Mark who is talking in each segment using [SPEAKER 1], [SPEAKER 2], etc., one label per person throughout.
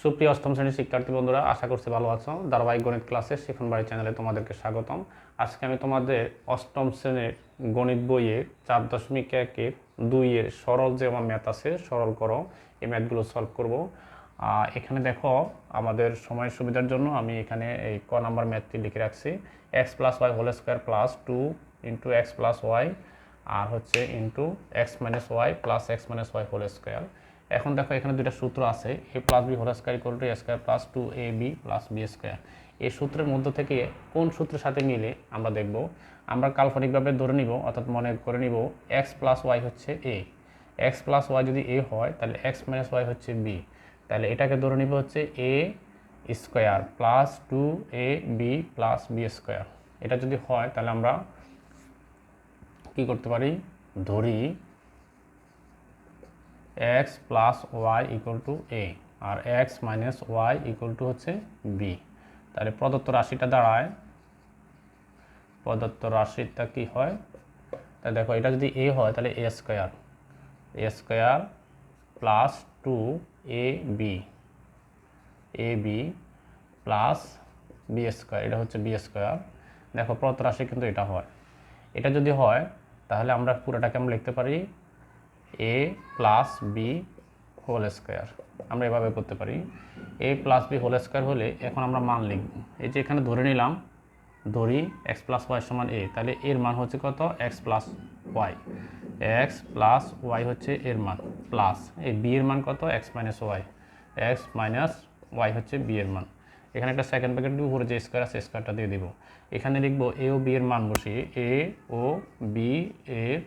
[SPEAKER 1] সুপ্রিয় অষ্টম শ্রেণীর শিক্ষার্থী বন্ধুরা, আশা করছি ভালো আছো। ধারাবাহিক গণিত ক্লাসে শিখন বাড়ি চ্যানেলে তোমাদেরকে স্বাগতম। আজকে আমি তোমাদের অষ্টম শ্রেণীর গণিত বইয়ে 4.1-2 সরল যে আমার ম্যাথ আছে, সরল করো, এই ম্যাথগুলো সলভ করব। এখানে দেখো, আমাদের সময়ের সুবিধার জন্য আমি এখানে এই ক নাম্বার ম্যাথটি লিখে রাখছি। x + y whole square plus 2 × x + y আর হচ্ছে into x - y plus x - y whole square. এখন দেখো, এখানে দুইটা সূত্র আছে, a + b whole square = a² + 2ab + b square. এই সূত্রের মধ্য থেকে কোন সূত্রের সাথে মিলে আমরা দেখব। আমরা কাল্পনিকভাবে ধরে নিব, অর্থাৎ মনে করে নিব x + y হচ্ছে a। x + y যদি a হয়, তাহলে x - y হচ্ছে b। তাহলে এটাকে ধরে নিব হচ্ছে a² + 2ab + b স্কোয়ার। এটা যদি হয়, তাহলে আমরা কি করতে পারি, ধরি x + y = a R x - y = হচ্ছে b। তাহলে প্রদত্ত রাশিটা দাঁড়ায়, প্রদত্ত রাশিটা কি হয়, তাহলে দেখো, এটা যদি a হয় তাহলে a² + 2ab + b স্কোয়ার, এটা হচ্ছে b স্কোয়ার। দেখো, প্রদত্ত রাশি কিন্তু এটা হয়। এটা যদি হয়, তাহলে আমরা পুরোটাকে আমরা লিখতে পারি a + b হোল স্কোয়ার। আমরা এভাবে করতে পারি, a + b হোল স্কোয়ার হলে এখন আমরা মান লিখব। এই যে এখানে ধরে নিলাম, ধরি x + y = a, তাহলে এর মান হচ্ছে কত, x + y। x + y হচ্ছে এর মান, প্লাস এই b এর মান কত, x - y। x - y হচ্ছে b এর মান। এখানে একটা সেকেন্ড ব্র্যাকেট দিয়ে উপরে যে স্কোয়ার আছে স্কোয়ারটা দিয়ে দিব। এখানে লিখব a ও b এর মান বসিয়ে, a ও b এর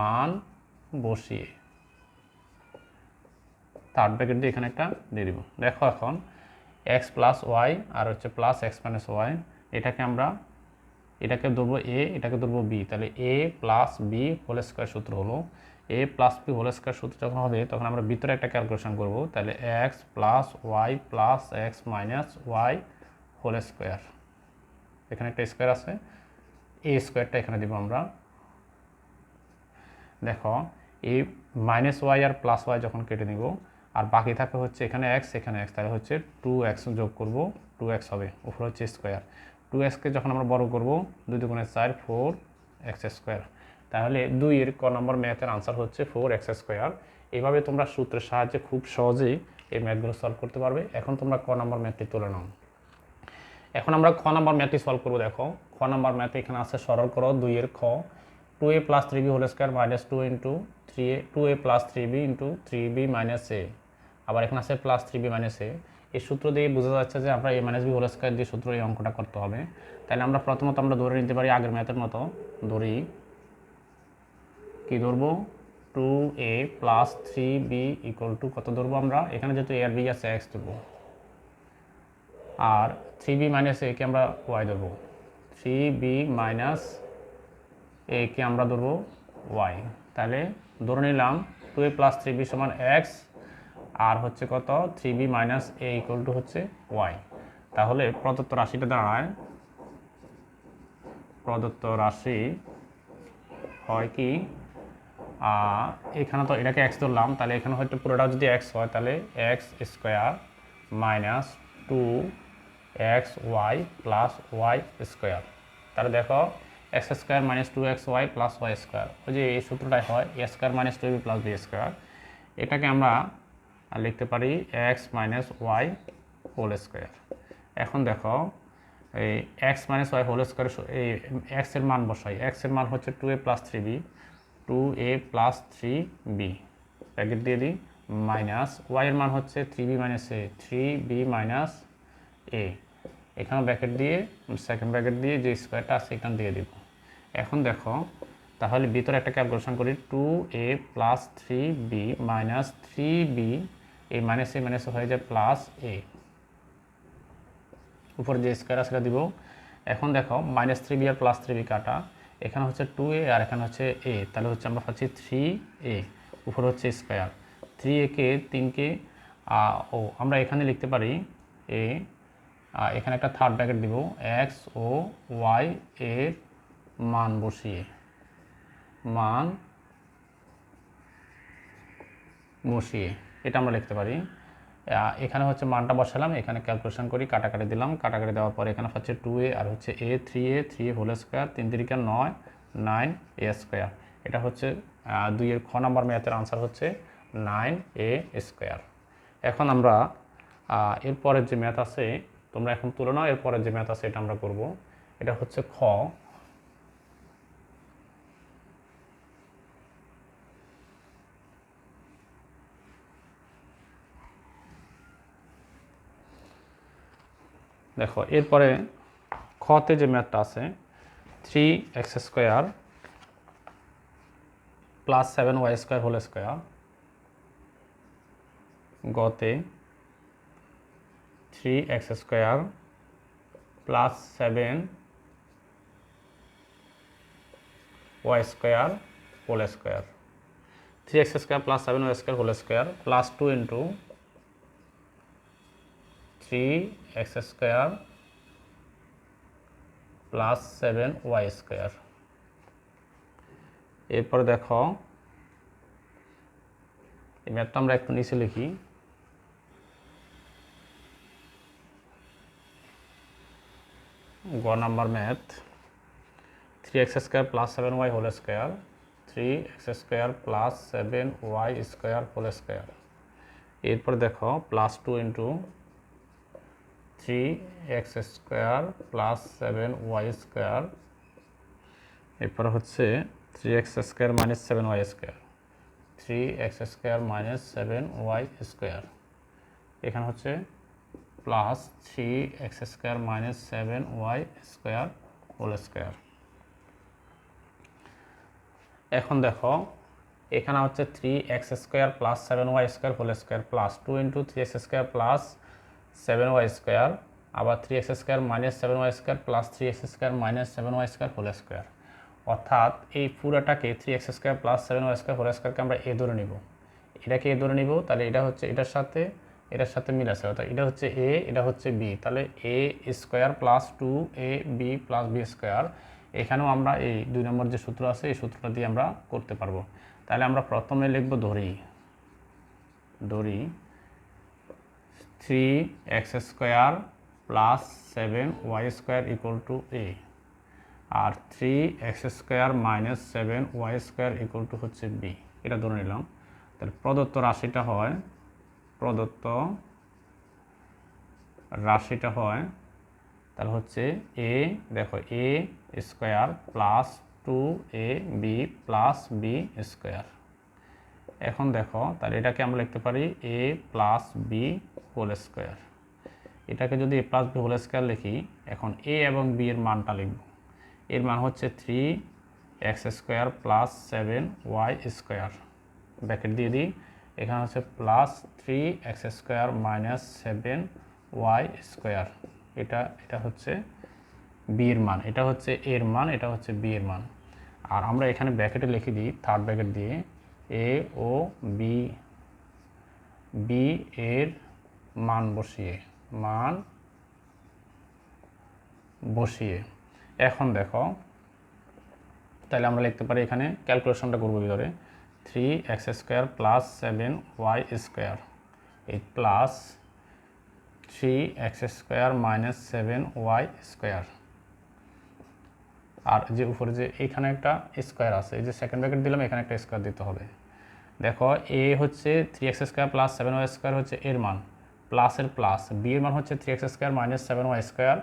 [SPEAKER 1] মান বসিয়ে থার্ড ব্র্যাকেট দিয়ে এখানে একটা দিয়ে দিব। দেখো, এখন x + y আর হচ্ছে প্লাস x - y, এটাকে ধরবো a, এটাকে ধরবো b। তাহলে a + b হোল স্কোয়ার সূত্র হলো, a + b হোল স্কোয়ার সূত্র যখন হবে, তখন আমরা ভিতরে একটা ক্যালকুলেশন করব। তাহলে x + y plus x - y whole square, এখানে একটা স্কোয়ার আছে, a স্কোয়ারটা এখানে দিব আমরা। দেখো, এই -y আর +y যখন কেটে নিব, আর বাকি থাকে হচ্ছে এখানে x, এখানে x, তাহলে হচ্ছে 2x যোগ করব, 2x হবে, উপরে হচ্ছে স্কোয়ার। 2xকে যখন আমরা বড় করব, 2 × 4 4x²। তাহলে 2 এর ক নম্বর ম্যাথের আনসার হচ্ছে 4x²। এইভাবে তোমরা সূত্রের সাহায্যে খুব সহজেই এই ম্যাথগুলো সলভ করতে পারবে। এখন তোমরা ক নম্বর ম্যাথটি তুলে নাও। এখন আমরা খ নম্বর ম্যাথটি সলভ করব। দেখো, খ নম্বর ম্যাথে এখানে আছে, সরল করো 2 এর খ, 2a + 3b whole square -2 × 3a, 2a + 3b × 3b - a। আবার এখানে আছে +3b - a। এই সূত্র দিয়ে বোঝা যাচ্ছে যে আমরা a - b হোল স্কোয়ার দিয়ে সূত্র এই অঙ্কটা করতে হবে। তাহলে আমরা প্রথমত আমরা ধরে নিতে পারি আগের ম্যাথের মতো, ধরি কি ধরবো, 2a + 3b = কত ধরবো আমরা, এখানে যেহেতু a আর b আছে x ধরবো, আর 3b - a কে আমরা y ধরবো, 3b - a কে আমরা ধরবো y। তাহলে ধরে নিলাম 2a + 3b = x আর হচ্ছে কত, 3b - a = হচ্ছে y। তাহলে প্রদত্ত রাশিটা দাঁড়ায়, প্রদত্ত রাশি হয় কি, এখানে তো এটাকে x ধরলাম, তাহলে এখানে হয়তো পুরোটা যদি x হয়, তাহলে x² - 2xy + y²। তাহলে দেখো, x² - 2xy + y², ওই যে এই সূত্রটাই হয় a² - 2ab + b²। এটাকে আমরা লিখতে পারি x - y হোল স্কোয়ার। এখন দেখো, এই x - y হোল স্কোয়ার, এই x এর মান বসাই। x এর মান হচ্ছে 2a + 3b, 2a + 3b, bracket দিয়ে দিই, মাইনাস y এর মান হচ্ছে 3b - a, 3b - a, এখানে ব্র্যাকেট দিয়ে সেকেন্ড ব্র্যাকেট দিয়ে যে স্কোয়ারটা আছে এখানে দিয়ে দিব। এখন দেখো, তাহলে ভিতরে একটা ক্যালকুলেশন করি, 2a + 3b - 3b, এই -a হয়ে যায় +a, উপরে যে স্কোয়ার আছে সেটা দিব। এখন দেখো, -3b আর +3b কাটা, এখানে হচ্ছে 2a আর এখানে হচ্ছে a, তাহলে হচ্ছে আমরা পাচ্ছি 3a, উপরে হচ্ছে স্কোয়ার। 3a কে 3কে আমরা এখানে লিখতে পারি a, এখানে একটা থার্ড ব্র্যাকেট দিব, x ও y এর মান বসিয়ে, এটা আমরা লিখতে পারি। এখানে হচ্ছে মানটা বসালাম, এখানে ক্যালকুলেশন করি, কাটাকাটি দিলাম, কাটাকাটি দেওয়ার পরে এখানে হচ্ছে 2a আর হচ্ছে a 3a whole square, 3 3 9 9a square. এটা হচ্ছে 2 এর খ নাম্বার ম্যাথের আনসার হচ্ছে 9a স্কোয়ার। এখন আমরা এরপরের যে ম্যাথ আছে তোমরা এখন তুলে নাও, এরপরের যে ম্যাথ আছে এটা আমরা করব। এটা হচ্ছে খ। দেখো এরপরে খতে যে ম্যাথটা আছে 3x square plus 7y square whole square, গতে 3x square plus 7y square whole square, 3x square plus 7y square whole square plus 2 into 3x square plus 7y square. এরপরে দেখো এই ম্যাথটা আমরা একটু নিচে লিখি। গ number math 3x square plus 7y whole square, 3x square plus 7y square whole square. এরপর দেখো plus 2 into 3x square plus 7y square, এরপর হচ্ছে 3x square minus 7y square, 3x square minus 7y square. এখানে হচ্ছে plus 3x square minus 7y square whole square. এখন দেখো এখানে হচ্ছে 3x square plus 7y square whole square plus 2 into 3x square plus 7y square, আবার 3x square minus 7y square plus 3x square minus 7y square whole square. অর্থাৎ এই পুরোটাকে 3x square plus 7y square whole স্কোয়ারকে আমরা এ ধরে নিব, এটাকে এ ধরে নিব, তাহলে এটা হচ্ছে এটার সাথে মিল আছে, অর্থাৎ এটা হচ্ছে এ, এটা হচ্ছে বি, তাহলে A square plus 2ab plus B square. এখানেও আমরা এই 2 নম্বর যে সূত্র আছে এই সূত্রটা দিয়ে আমরা করতে পারবো। তাহলে আমরা প্রথমে লিখব ধরি 3x square plus 7y square equal to a, আর 3x square minus 7y square equal to হচ্ছে বি, এটা ধরে নিলাম। তাহলে প্রদত্ত রাশিটা হয় তাহলে হচ্ছে এ, দেখো A square plus 2ab plus B square. এখন দেখো তাহলে এটাকে আমরা লিখতে পারি A plus B whole square. এটাকে যদি A plus B whole square লিখি, এখন এ এবং বি এর মানটা লিখব। এর মান হচ্ছে 3x square plus 7y square, bracket দিয়ে দিই, এখানে হচ্ছে plus 3x square minus 7y square. এটা হচ্ছে বি এর মান, এটা হচ্ছে এর মান, এটা হচ্ছে বি এর মান। আর আমরা এখানে ব্র্যাকেটে লিখে দিই, থার্ড ব্র্যাকেট দিয়ে এ ও বি এর মান বসিয়ে এখন দেখো তাহলে আমরা লিখতে পারি, এখানে ক্যালকুলেশনটা করবো ভিতরে 3x square plus 7y square এই plus 3x square minus 7y square, আর যে উপরে যে এইখানে একটা স্কোয়ার আছে, এই যে সেকেন্ড ব্র্যাকেট দিলাম, এখানে একটা স্কোয়ার দিতে হবে। দেখো এ হচ্ছে 3x square plus 7y square হচ্ছে এর মান, প্লাসের প্লাস, বি এর মান হচ্ছে 3x square minus 7y square,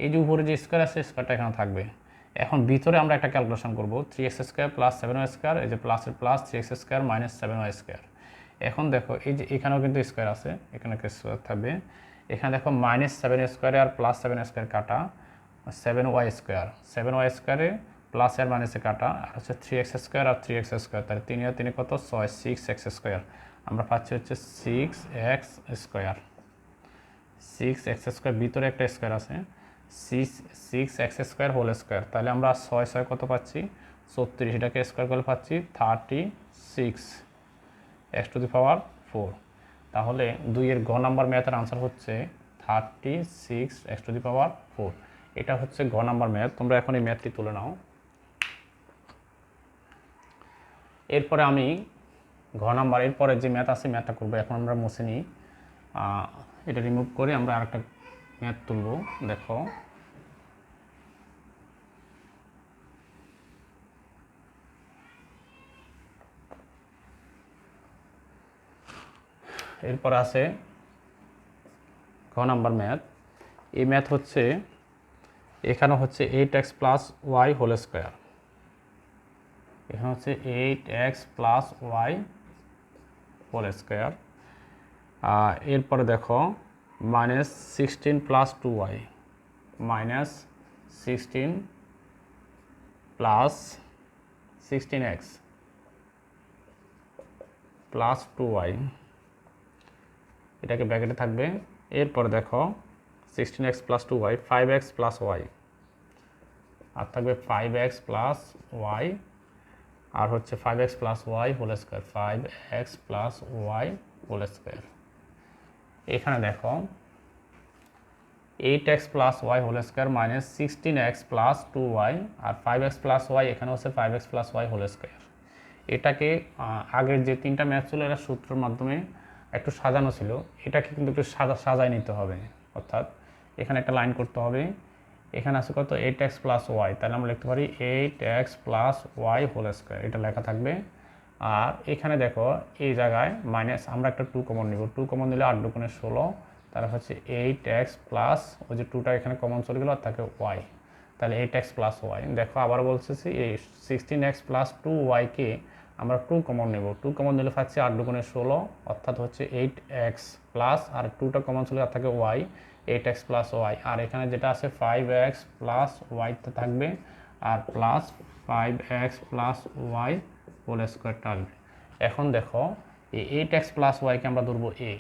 [SPEAKER 1] এই যে উপরে যে স্কোয়ার আছে স্কোয়ারটা এখানে থাকবে। এখন ভিতরে আমরা একটা ক্যালকুলেশন করব 3x square plus 7y square, এই যে প্লাসের plus 3x square minus 7y square. এখন দেখো এই যে এখানেও কিন্তু স্কোয়ার আছে, এখানে একটা স্কোয়ার থাকবে, এখানে দেখো মাইনাস 7 স্কোয়ারে আর প্লাস 7 স্কোয়ার কাটা, 7y স্কোয়ারে প্লাস আর মাইনাসে কাটা, আর হচ্ছে 3x স্কোয়ার আর 3x স্কোয়ার, তাহলে 3 আর 3 কত 6, 6x স্কোয়ার, আমরা পাচ্ছি হচ্ছে 6x স্কোয়ার। 6x স্কোয়ার ভিতরে একটা স্কোয়ার আছে, 6x স্কোয়ার হোল স্কোয়ার, তাহলে আমরা 6 কত পাচ্ছি 36, এটাকে স্কোয়ার করলে পাচ্ছি 36x টু দি পাওয়ার 4। তাহলে 2 এর গ নাম্বার ম্যাথের আনসার হচ্ছে 36x টু দি পাওয়ার 4। এটা হচ্ছে গ নাম্বার ম্যাথ। তোমরা এখন এই ম্যাথটি তুলে নাও। এরপরে আমি ঘ নাম্বার এরপরে যে ম্যাথ আছে ম্যাথটা করবো। এখন আমরা মুছে নিই এটা রিমুভ করে আমরা আরেকটা ম্যাথ তুলব। দেখো এরপর আছে ক নাম্বার ম্যাথ। এই ম্যাথ হচ্ছে এখানে হচ্ছে 8x plus Y whole square, এখানে হচ্ছে 8x plus Y whole square. এরপরে দেখো -16 plus 2y, -16 plus 16x plus 2y, এটাকে ব্র্যাকেটে থাকবে। এরপরে দেখো 16x plus 2y, 5x plus Y, আর থাকবে 5x প্লাস ওয়াই, আর হচ্ছে 5x plus Y whole square, 5x plus Y whole square. এখানে দেখো 8x plus Y whole square minus 16x plus 2y, আর 5x প্লাস ওয়াই এখানে হচ্ছে 5x plus Y whole square. এটাকে আগের যে তিনটা ম্যাথ ছিল এরা সূত্রের মাধ্যমে একটু সাজানো ছিল, এটাকে কিন্তু একটু সাজায় নিতে হবে। অর্থাৎ এখানে একটা লাইন করতে হবে, এখানে আছে কত 8x প্লাস ওয়াই, তাহলে আমরা লিখতে পারি 8x plus Y whole square, এটা লেখা থাকবে। আর এখানে দেখো এই জায়গায় মাইনাস আমরা একটা 2 কমন নিব, 2 কমন নিলে 8 2 16, তাহলে হচ্ছে 8x প্লাস ওই যে 2টা এখানে কমন চলে গেল আর থাকে ওয়াই, তাহলে 8x প্লাস ওয়াই। দেখো আবার বলতেছি এই 16x প্লাস 2yকে আমরা 2 কমন নেব, 2 কমন নিলে পাচ্ছি 8 2 16, অর্থাৎ হচ্ছে 8x প্লাস আর 2টা কমন চলে আর থাকে ওয়াই, 8x প্লাস ওয়াই। আর এখানে যেটা আছে 5x প্লাস ওয়াইতে থাকবে আর plus 5x plus Y whole স্কোয়ারটা আসবে। এখন দেখো এই 8x প্লাস ওয়াইকে আমরা ধরবো a,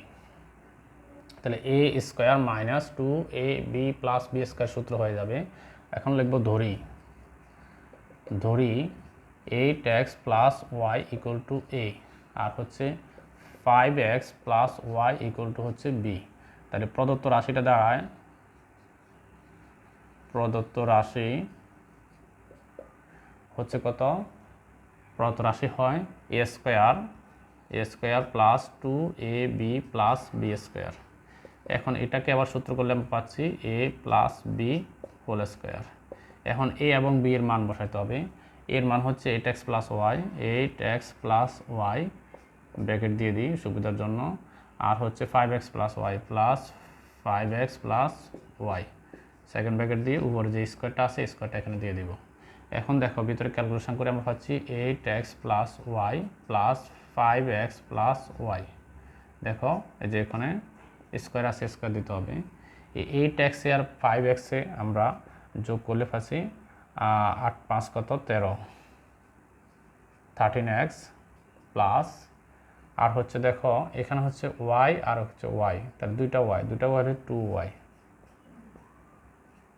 [SPEAKER 1] তাহলে a square minus 2ab plus B square সূত্র হয়ে যাবে। এখন লিখবো ধরি 8x plus y equal to a, আর হচ্ছে 5x plus y equal to হচ্ছে b। তাহলে প্রদত্ত রাশিটা দাঁড়ায়, প্রদত্ত রাশি হচ্ছে কত, প্রদত্ত রাশি হয় a square plus 2ab plus b square. এখন এটাকে আবার সূত্র করলে আমরা পাচ্ছি a plus b whole square. এখন a এবং b এর মান বসাইতে হবে, এর মান হচ্ছে 8x plus y, 8x plus y bracket দিয়ে দিই সুবিধার জন্য, আর হচ্ছে 5x plus y plus 5x plus y second bracket দিয়ে উপরে যে স্কোয়ারটা আছে স্কোয়ারটা এখানে দিয়ে দিব। এখন দেখো ভিতরে ক্যালকুলেশন করে আমরা পাচ্ছি 8x plus y plus 5x plus y. দেখো এই যে এখানে স্কোয়ার আছে স্কোয়ার দিতে হবে, এই 8x আর 5x আমরা যোগ করলে পাচ্ছি 8 5 কত 13, 13x প্লাস আর হচ্ছে দেখো এখানে হচ্ছে ওয়াই আর হচ্ছে ওয়াই, তার দুইটা ওয়াই 2y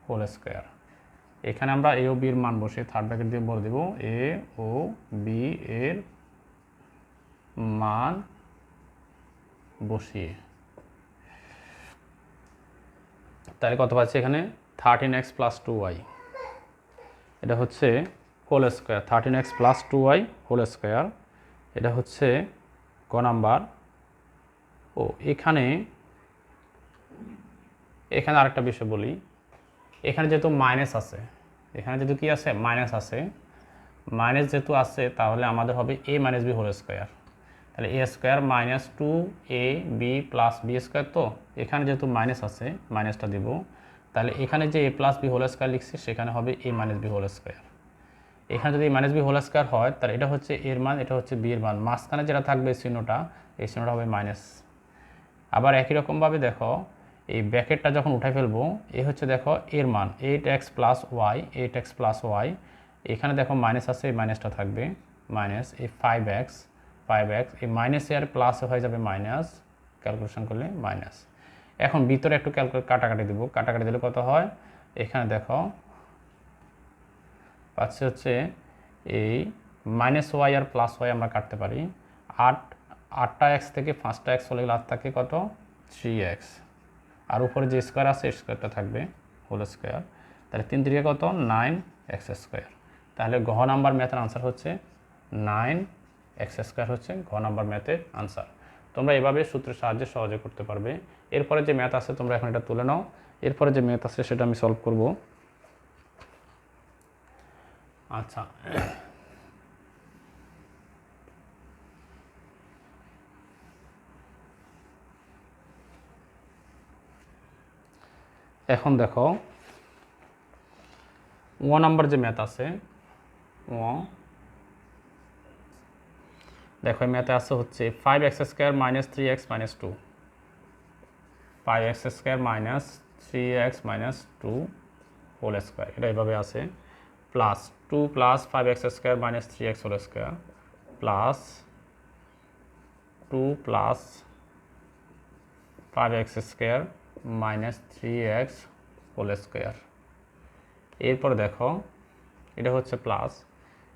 [SPEAKER 1] হোল স্কোয়ার। এখানে আমরা এ ও বির মান বসে থার্ড ব্র্যাকেট দিয়ে বলে দেব এ ও বি এর মান বসিয়ে, তাহলে কত পাচ্ছি এখানে 13x প্লাস 2y, এটা হচ্ছে whole square, 13x plus 2y whole square, এটা হচ্ছে ক নাম্বার। ও এখানে আরেকটা বিষয় বলি, এখানে যেহেতু মাইনাস আছে, এখানে যেহেতু কি আছে মাইনাস আছে, মাইনাস যেহেতু আছে তাহলে আমাদের হবে a minus b whole square, তাহলে a square minus 2ab plus B square. তো এখানে যেহেতু মাইনাস আছে মাইনাসটা দিব, তাহলে এখানে যে a plus B whole square লিখছি সেখানে হবে a minus b whole square. এখানে যদি মাইনাস বি হোল স্কোয়ার হয় তাহলে এটা হচ্ছে এর মান, এটা হচ্ছে বি এর মান, মাঝখানে যেটা থাকবে চিহ্নটা এই চিহ্নটা হবে মাইনাস। আবার একই রকমভাবে দেখো এই ব্র্যাকেটটা যখন উঠাই ফেলবো এ হচ্ছে দেখো এর মান 8x plus y, 8x plus y, এখানে দেখো মাইনাস আছে এই মাইনাসটা থাকবে মাইনাস, এই 5x এই মাইনাস আর প্লাস হয়ে যাবে মাইনাস, ক্যালকুলেশন করলে মাইনাস। এখন ভিতরে একটু কাটাকাটি দেবো, কাটাকাটি দিলে কত হয় এখানে দেখো পাচ্ছি হচ্ছে এই মাইনাস ওয়াই আর প্লাস ওয়াই আমরা কাটতে পারি, 8টা এক্স থেকে 5টা এক্স চলে গেলে আর থাকে কত 3x, আর উপরে যে স্কোয়ার আছে স্কোয়ারটা থাকবে হোল স্কোয়ার, তাহলে 3 3 কত 9x স্কোয়ার। তাহলে ঘ নাম্বার ম্যাথের আনসার হচ্ছে 9x স্কোয়ার হচ্ছে ঘ নাম্বার ম্যাথের আনসার। তোমরা এভাবে সূত্রের সাহায্যে সহজে করতে পারবে। এরপরে যে ম্যাথ আছে তোমরা এখন এটা তুলে নাও। এরপরে যে ম্যাথ আছে সেটা আমি সলভ করব। আচ্ছা, এখন দেখো 1 নাম্বার যে ম্যাথ আছে, দেখো এই ম্যাথে আছে হচ্ছে 5x² - 3x - 2, 5x² - 3x - 2 whole square, এটা এইভাবে আছে, plus 2 plus 5x² - 3x whole square plus 2 plus 5x² - 3x whole square. এরপর দেখো এটা হচ্ছে প্লাস,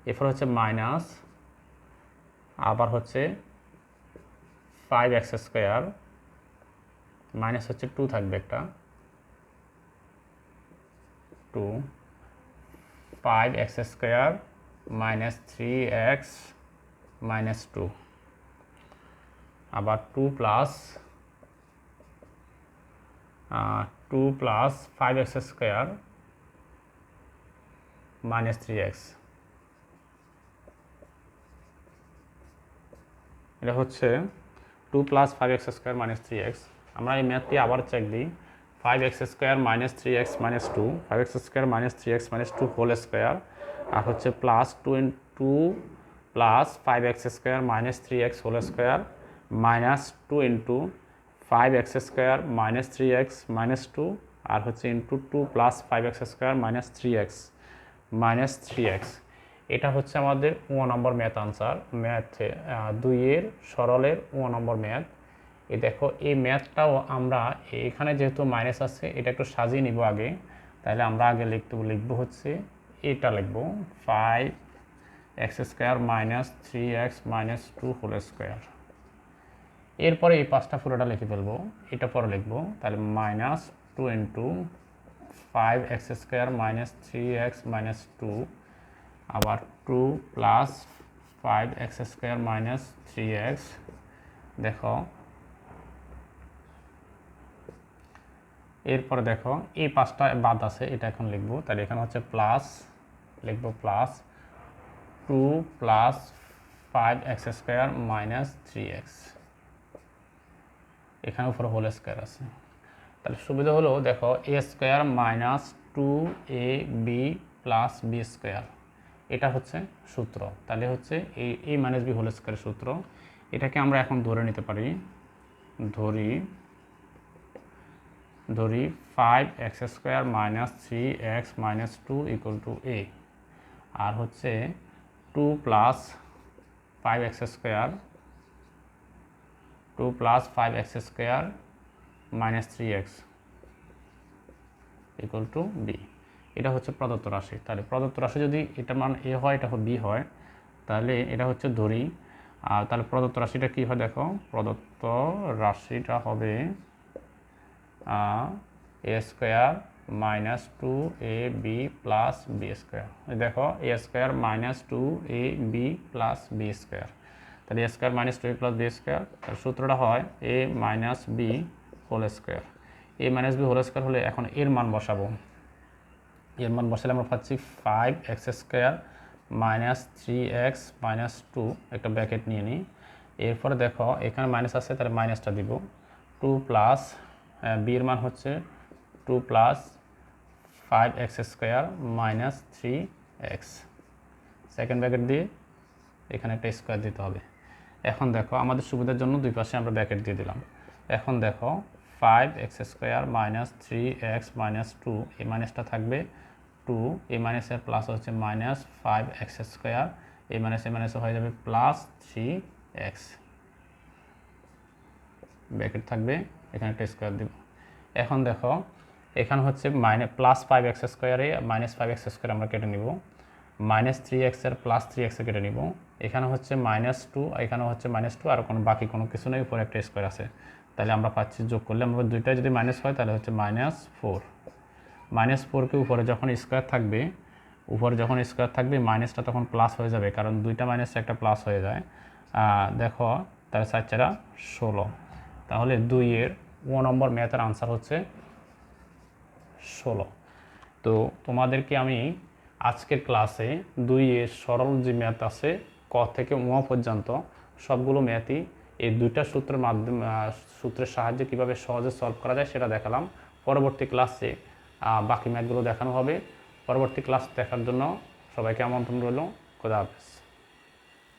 [SPEAKER 1] এরপর হচ্ছে মাইনাস, আবার হচ্ছে 5x² মাইনাস হচ্ছে 2 থাকবে একটা, 2 5x² - 3x - 2, আবার 2 প্লাস 5x² - 3x, এটা হচ্ছে 2 প্লাস 5x² - 3x। আমরা এই ম্যাথটি আবার চেক দিই, 5x² - 3x - 2, 5x² - 3x - 2 whole square, আর হচ্ছে plus 2 plus 5x² - 3x whole square minus 2 into 5x² - 3x - 2, আর হচ্ছে ইন্টু 2 প্লাস 5x² - 3x এটা হচ্ছে আমাদের 1 নম্বর ম্যাথ আনসার, ম্যাথে 2-এর সরলের 1 নম্বর ম্যাথ। এই দেখো এই ম্যাথটাও আমরা এখানে যেহেতু মাইনাস আছে এটা একটু সাজিয়ে নিব আগে, তাহলে আমরা আগে লিখব হচ্ছে এটা লিখব 5x² - 3x - 2 হোল স্কোয়ার। এরপরে এই পাঁচটা পুরোটা লিখে ফেলবো, এটা পরে লিখবো, তাহলে মাইনাস 2 ইন্টু 5x² - 3x - 2, আবার 2 প্লাস 5x² - 3x। দেখো এরপরে দেখো এই পাঁচটা বাদ আছে, এটা এখন লিখবো, তাহলে এখানে হচ্ছে প্লাস লিখবো, প্লাস 2 প্লাস 5x² - 3x, এখানে উপরে হোল স্কোয়ার আছে। তাহলে সুবিধা হলো দেখো a² - 2ab প্লাস b², এটা হচ্ছে সূত্র। তাহলে হচ্ছে a মাইনাস b হোল স্কোয়ারের সূত্র। এটাকে আমরা এখন ধরে নিতে পারি, ধরি 5x² - 3x - 2 = a, আর হচ্ছে 2 plus 5x² 2 plus 5x² - 3x = b, এটা হচ্ছে প্রদত্ত রাশি। তাহলে প্রদত্ত রাশি যদি এটা মান a হয়, এটা b হয়, তাহলে এটা হচ্ছে ধরি, আর তাহলে প্রদত্ত রাশিটা কী হয় দেখো, প্রদত্ত রাশিটা হবে a² - 2ab প্লাস b²। দেখো a² - 2ab প্লাস b², তাহলে a² - 2ab প্লাস b², তাহলে সূত্রটা হয় a minus b whole square. a minus b whole square হলে এখন এর মান বসাবো, এর মান বসালে আমরা পাচ্ছি 5x² - 3x - 2, একটা ব্র্যাকেট নিয়ে নিই। এরপরে দেখো এখানে মাইনাস আছে, তাহলে মাইনাসটা দিব, 2 প্লাস b এর মান হচ্ছে 2 plus 5x² - 3x, second bracket দিয়ে এখানে একটা স্কোয়ার দিতে হবে। এখন দেখো আমাদের সুবিধার জন্য দুই পাশে আমরা ব্র্যাকেট দিয়ে দিলাম। এখন দেখো 5x² - 3x - 2, এই মাইনাসটা থাকবে 2, এই মাইনাসের প্লাস হচ্ছে মাইনাস 5x², এই মাইনাস হয়ে যাবে প্লাস 3x, ব্র্যাকেট থাকবে, এখানে একটা স্কোয়ার দিব। এখন দেখো এখানে হচ্ছে প্লাস 5x² মাইনাস 5x² আমরা কেটে নিব, মাইনাস 3x এর প্লাস 3x কেটে নিব, এখানে হচ্ছে -2, এখানে হচ্ছে -2, আর কোনো বাকি কোনো কিছু নেই, উপরে একটা স্কোয়ার আছে। তাহলে আমরা পাচ্ছি যোগ করলে আমরা দুইটাই যদি মাইনাস হয় তাহলে হচ্ছে -4, -4কে উপরে যখন স্কোয়ার থাকবে, মাইনাসটা তখন প্লাস হয়ে যাবে, কারণ দুইটা মাইনাস একটা প্লাস হয়ে যায়। দেখো তাহলে 4×4 = 16। তাহলে 2-এর 1 নম্বর ম্যাথের আনসার হচ্ছে 16। তো তোমাদেরকে আমি আজকের ক্লাসে 2-এর সরল যে ম্যাথ আছে ক থেকে ম পর্যন্ত সবগুলো ম্যাথই এই দুইটা সূত্রের মাধ্যমে সূত্রের সাহায্যে কীভাবে সহজে সলভ করা যায় সেটা দেখালাম। পরবর্তী ক্লাসে বাকি ম্যাথগুলো দেখানো হবে। পরবর্তী ক্লাস দেখার জন্য সবাইকে আমন্ত্রণ রইল। খোদা হাফেজ।